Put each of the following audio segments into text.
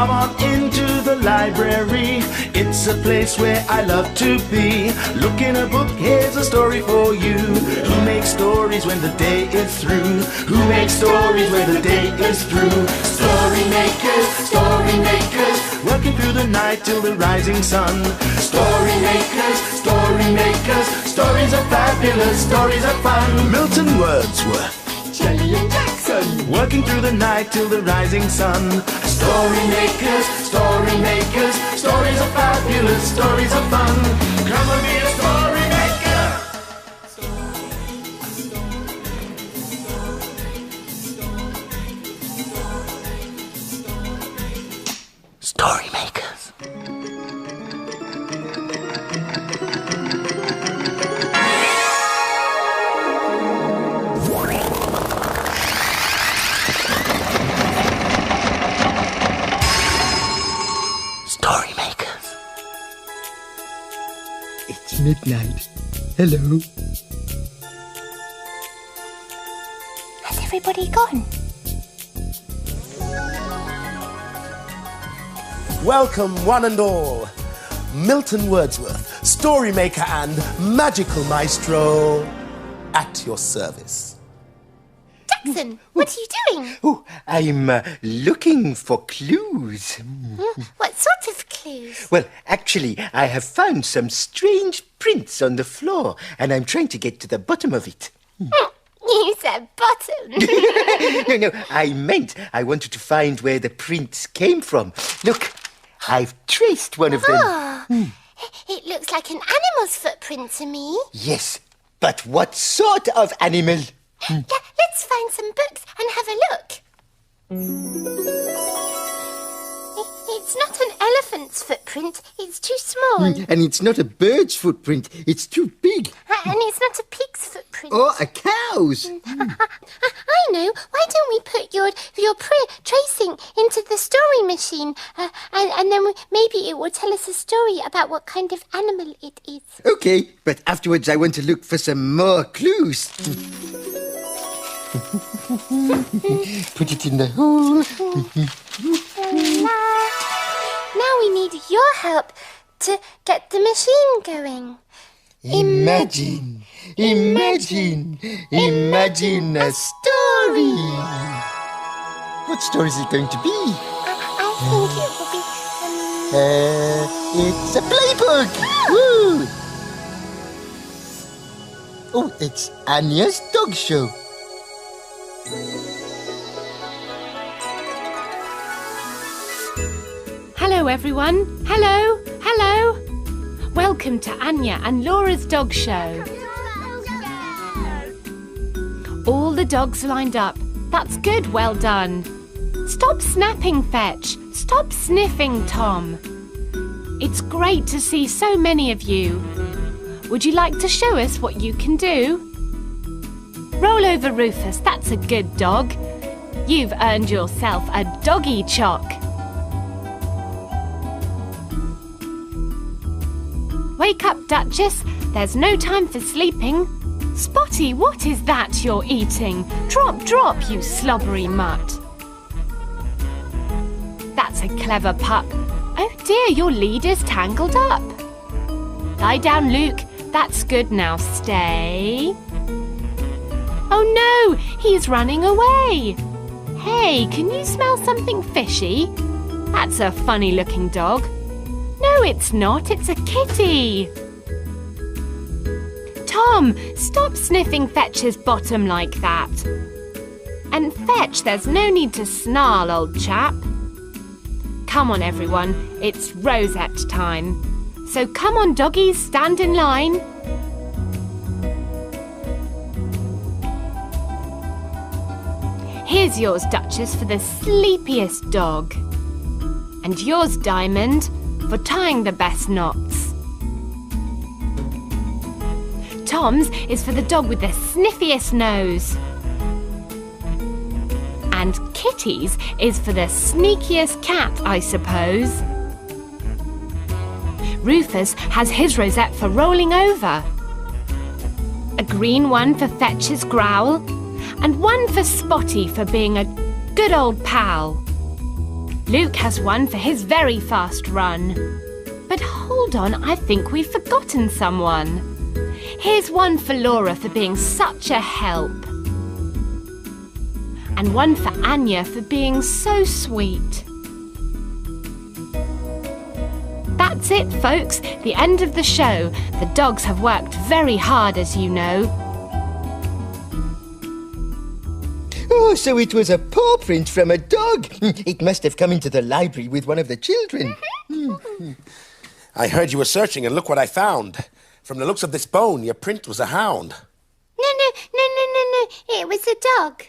Come on into the library. It's a place where I love to be. Look in a book, here's a story for you. Who makes stories when the day is through? Who makes stories when the day is through? Story makers, working through the night till the rising sun. Story makers, stories are fabulous, stories are fun. Milton Wordsworth, Shelley and Jackson, working through the night till the rising sun. Story makers, stories are fabulous, stories are fun. Come and be a story maker. Story makers. Story makers. It's midnight. Hello. has everybody gone? Welcome, one and all. Milton Wordsworth, story maker and magical maestro, at your service. Jackson, what are you doing? Oh, I'm looking for clues. What sort of clues? Well, actually, I have found some strange prints on the floor, and I'm trying to get to the bottom of it. You said bottom. No, I meant I wanted to find where the prints came from. Look, I've traced one of them. Oh, it looks like an animal's footprint to me. Yes, but what sort of animal? Yeah, let's find some books and have a look. It's not an elephant's footprint. It's too small. And it's not a bird's footprint. It's too big. And it's not a pig's footprint. Or a cow's. I know. Why don't we put your tracing into the story machine? And then maybe it will tell us a story about what kind of animal it is. Okay, but afterwards I want to look for some more clues. Put it in the hole. Now we need your help to get the machine going. Imagine a story. What story is it going to be? I think it will be... It's a playbook. Woo! Oh, it's Ania's dog show. Hello everyone. Hello. Welcome to Ania and Laura's dog show. All the dogs lined up. That's good, well done. Stop snapping, Fetch. Stop sniffing, Tom. It's great to see so many of you. Would you like to show us what you can do? Roll over, Rufus. That's a good dog. You've earned yourself a doggy choc. Wake up, Duchess. There's no time for sleeping. Spotty, what is that you're eating? Drop, you slobbery mutt. That's a clever pup. Oh dear, your lead is tangled up. Lie down, Luke. That's good, now stay. Oh no, he's running away. Hey, can you smell something fishy? That's a funny-looking dog. No, it's not. It's a kitty. Tom, stop sniffing Fetch's bottom like that. And Fetch, there's no need to snarl, old chap. Come on, everyone. It's rosette time. So come on, doggies, stand in line. Here's yours, Duchess, for the sleepiest dog. And yours, Diamond, for tying the best knots. Tom's is for the dog with the sniffiest nose. And Kitty's is for the sneakiest cat, I suppose. Rufus has his rosette for rolling over. A green one for Fetch's growl, and one for Spotty for being a good old pal. Luke has one for his very fast run. But hold on, I think we've forgotten someone. Here's one for Laura for being such a help. And one for Ania for being so sweet. That's it, folks. The end of the show. The dogs have worked very hard, as you know. Oh, so it was a paw print from a dog. It must have come into the library with one of the children. I heard you were searching, and look what I found. From the looks of this bone, your print was a hound. No. It was a dog.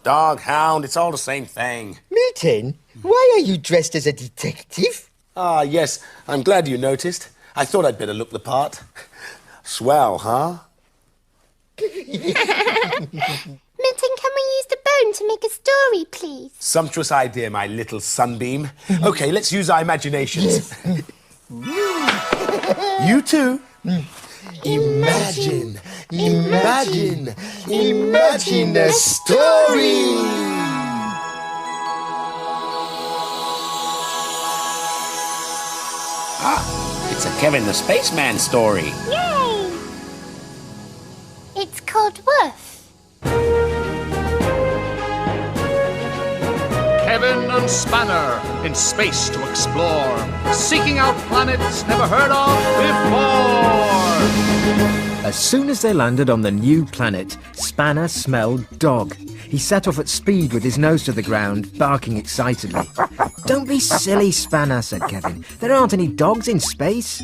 Dog, hound, it's all the same thing. Milton, why are you dressed as a detective? Ah, yes, I'm glad you noticed. I thought I'd better look the part. Swell, huh? Milton, can we use the bone to make a story, please? Sumptuous idea, my little sunbeam. Okay, let's use our imaginations. You too. Imagine a story. It's a Kevin the Spaceman story. Yay! It's called Woof. Kevin and Spanner in space to explore, seeking out planets never heard of before. As soon as they landed on the new planet, Spanner smelled dog. He set off at speed with his nose to the ground, barking excitedly. "Don't be silly, Spanner," said Kevin. "There aren't any dogs in space."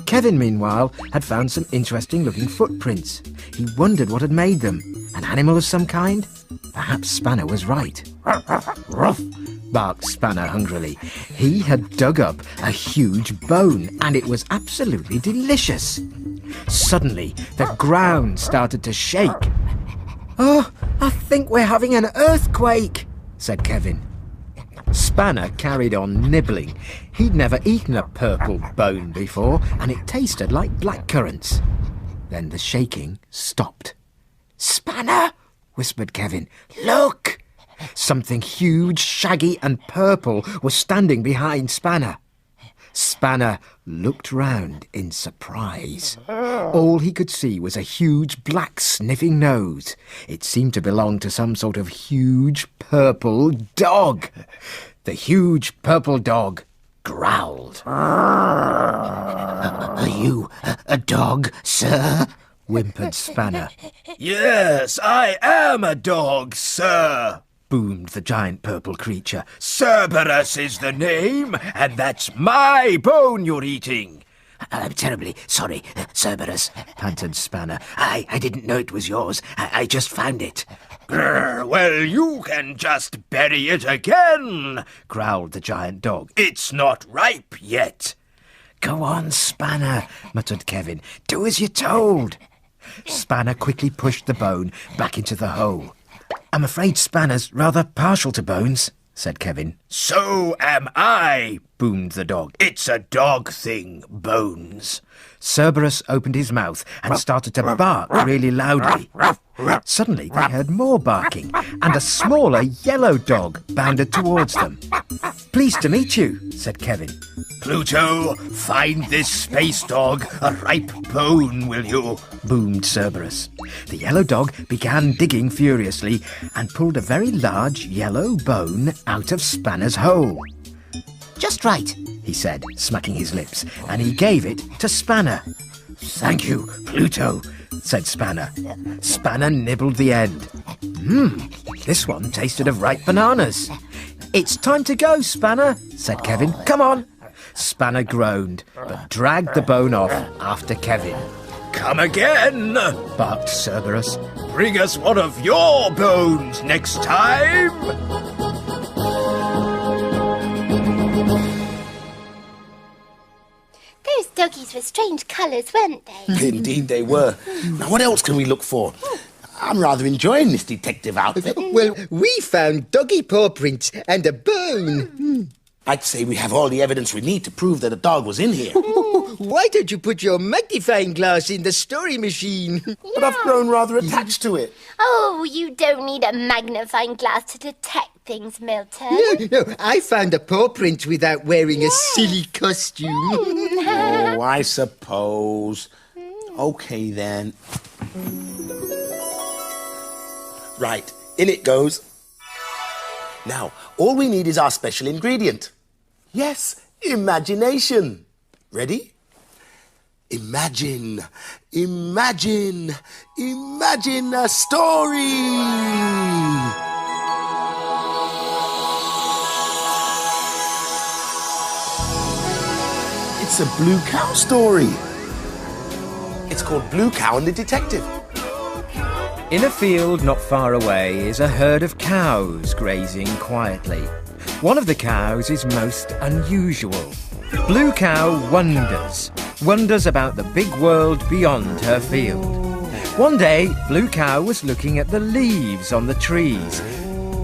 Kevin, meanwhile, had found some interesting-looking footprints. He wondered what had made them. An animal of some kind? Perhaps Spanner was right. "Ruff," barked Spanner hungrily. He had dug up a huge bone, and it was absolutely delicious. Suddenly, the ground started to shake. "Oh, I think we're having an earthquake," said Kevin. Spanner carried on nibbling. He'd never eaten a purple bone before, and it tasted like blackcurrants. Then the shaking stopped. "Spanner," whispered Kevin, "look!" Something huge, shaggy and purple was standing behind Spanner. Spanner looked round in surprise. All he could see was a huge black sniffing nose. It seemed to belong to some sort of huge purple dog. The huge purple dog growled. "Are you a dog, sir?" whimpered Spanner. "Yes, I am a dog, sir," boomed the giant purple creature. "Cerberus is the name, and that's my bone you're eating." "I'm terribly sorry, Cerberus," panted Spanner. I didn't know it was yours. I just found it." "Grr, well, you can just bury it again," growled the giant dog. "It's not ripe yet." "Go on, Spanner," muttered Kevin. "Do as you're told." Spanner quickly pushed the bone back into the hole. "I'm afraid Spanner's rather partial to bones," said Kevin. "So am I," boomed the dog. "It's a dog thing, bones." Cerberus opened his mouth and started to bark really loudly. Suddenly they heard more barking, and a smaller yellow dog bounded towards them. "Pleased to meet you," said Kevin. "Pluto, find this space dog a ripe bone, will you?" boomed Cerberus. The yellow dog began digging furiously and pulled a very large yellow bone out of Spanner's hole. "Just right," he said, smacking his lips, and he gave it to Spanner. "Thank you, Pluto," said Spanner. Spanner nibbled the end. This one tasted of ripe bananas. "It's time to go, Spanner," said Kevin. "Come on." Spanner groaned, but dragged the bone off after Kevin. "Come again," barked Cerberus. "Bring us one of your bones next time." Those doggies were strange colours, weren't they? Indeed they were. Now, what else can we look for? I'm rather enjoying this detective outfit. Well, we found doggy paw prints and a bone. I'd say we have all the evidence we need to prove that a dog was in here. Why don't you put your magnifying glass in the story machine? But I've grown rather attached to it. Oh, you don't need a magnifying glass to detect things, Milton. No, I found a paw print without wearing a silly costume. Oh, I suppose. Okay, then. Right, in it goes. Now, all we need is our special ingredient. Yes, imagination. Ready? Imagine a story. It's a blue cow story. It's called Blue Cow and the Detective. In a field not far away is a herd of cows grazing quietly. One of the cows is most unusual. Blue Cow wonders about the big world beyond her field. One day, Blue Cow was looking at the leaves on the trees.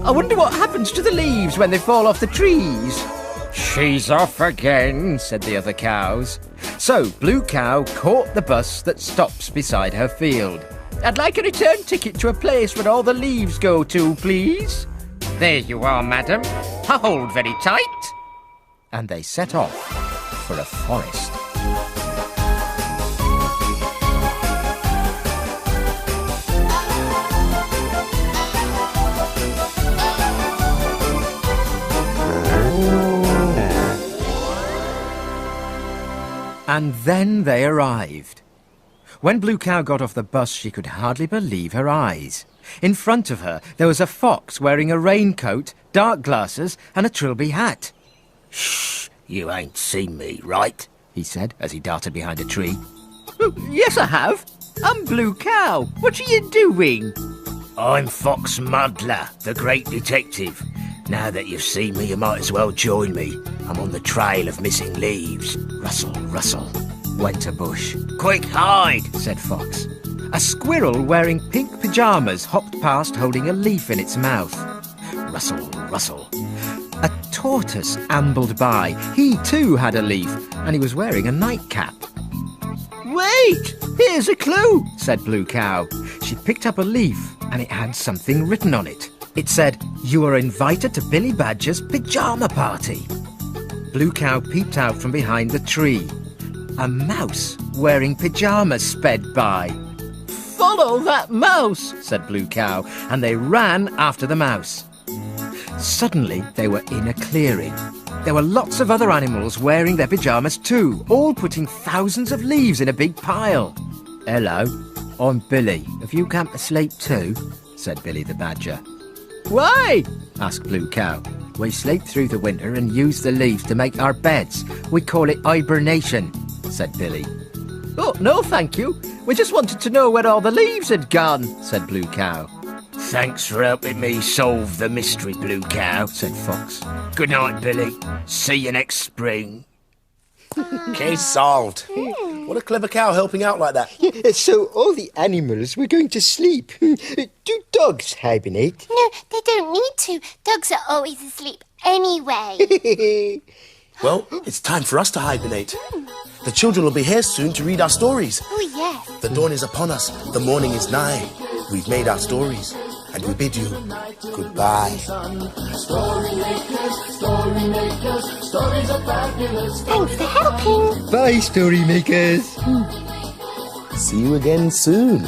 I wonder what happens to the leaves when they fall off the trees. She's off again, said the other cows. So Blue Cow caught the bus that stops beside her field. I'd like a return ticket to a place where all the leaves go to, please. There you are, madam. Hold very tight. And they set off for a forest. And then they arrived. When Blue Cow got off the bus, she could hardly believe her eyes. In front of her, there was a fox wearing a raincoat, dark glasses, and a trilby hat. Shh, you ain't seen me, right? He said as he darted behind a tree. Yes, I have. I'm Blue Cow. What are you doing? I'm Fox Muddler, the great detective. Now that you've seen me, you might as well join me. I'm on the trail of missing leaves. Rustle, rustle, went a bush. Quick, hide, said Fox. A squirrel wearing pink pyjamas hopped past holding a leaf in its mouth. Rustle, rustle. A tortoise ambled by. He too had a leaf, and he was wearing a nightcap. Wait! Here's a clue, said Blue Cow. She picked up a leaf, and it had something written on it. It said, "You are invited to Billy Badger's pyjama party." Blue Cow peeped out from behind the tree. A mouse wearing pyjamas sped by. Follow that mouse, said Blue Cow, and they ran after the mouse. Suddenly, they were in a clearing. There were lots of other animals wearing their pyjamas too, all putting thousands of leaves in a big pile. Hello, I'm Billy. Have you come to sleep too? Said Billy the Badger. Why? Asked Blue Cow. We sleep through the winter and use the leaves to make our beds. We call it hibernation, said Billy. Oh, no, thank you. We just wanted to know where all the leaves had gone, said Blue Cow. Thanks for helping me solve the mystery, Blue Cow, said Fox. Good night, Billy. See you next spring. Case solved. What a clever cow helping out like that. Yeah, so all the animals were going to sleep. Do dogs hibernate? No, they don't need to. Dogs are always asleep anyway. Well, it's time for us to hibernate. The children will be here soon to read our stories. Oh, yes. The dawn is upon us. The morning is nigh. We've made our stories, and we bid you goodbye. Thanks for helping. Bye, story makers. See you again soon.